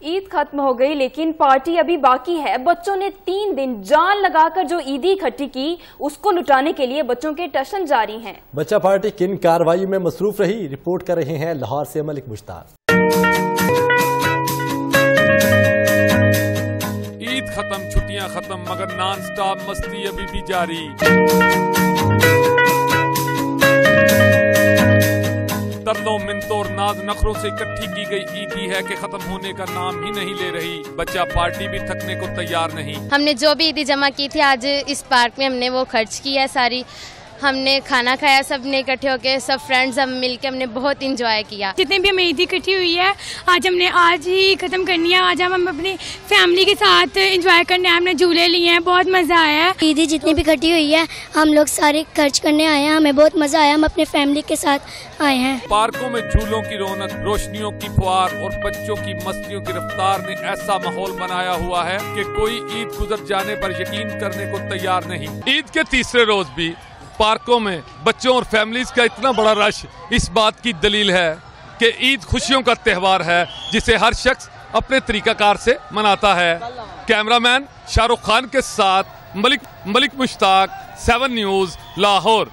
ईद खत्म हो गई लेकिन पार्टी अभी बाकी है। बच्चों ने 3 दिन जान लगाकर जो ईदी इकट्ठी की उसको लुटाने के लिए बच्चों के टशन जारी हैं। बच्चा पार्टी किन कार्रवाई में मसरूफ रही, रिपोर्ट कर रहे हैं लाहौर से मलिक मुश्ताक। ईद खत्म, छुट्टियां खत्म, मगर नॉन स्टॉप मस्ती अभी भी जारी। दर्दों, मिन्नतों और नाज नखरों से इकट्ठी की गई ईदी है कि खत्म होने का नाम ही नहीं ले रही। बच्चा पार्टी भी थकने को तैयार नहीं। हमने जो भी ईदी जमा की थी आज इस पार्क में हमने वो खर्च की है सारी। हमने खाना खाया सबने इकट्ठे होके, सब फ्रेंड्स हम मिलके हमने बहुत इंजॉय किया। जितने भी हमें ईदी इकट्ठी हुई है हमने आज ही खत्म करनी है। आज हम अपनी फैमिली के साथ इंजॉय करने आए, हमने झूले लिए हैं, बहुत मजा आया है। ईदी जितनी भी इकट्ठी हुई है हम लोग सारे खर्च करने आए हैं, हमें बहुत मजा आया, हम अपने फैमिली के साथ आए हैं। पार्कों में झूलों की रौनक, रोशनियों की फुहार और बच्चों की मस्तियों की रफ्तार ने ऐसा माहौल बनाया हुआ है कि कोई ईद गुजर जाने पर यकीन करने को तैयार नहीं। ईद के तीसरे रोज भी पार्कों में बच्चों और फैमिलीज का इतना बड़ा रश इस बात की दलील है कि ईद खुशियों का त्यौहार है जिसे हर शख्स अपने तरीकाकार से मनाता है। कैमरामैन शाहरुख खान के साथ मलिक मुश्ताक, 7 न्यूज़, लाहौर।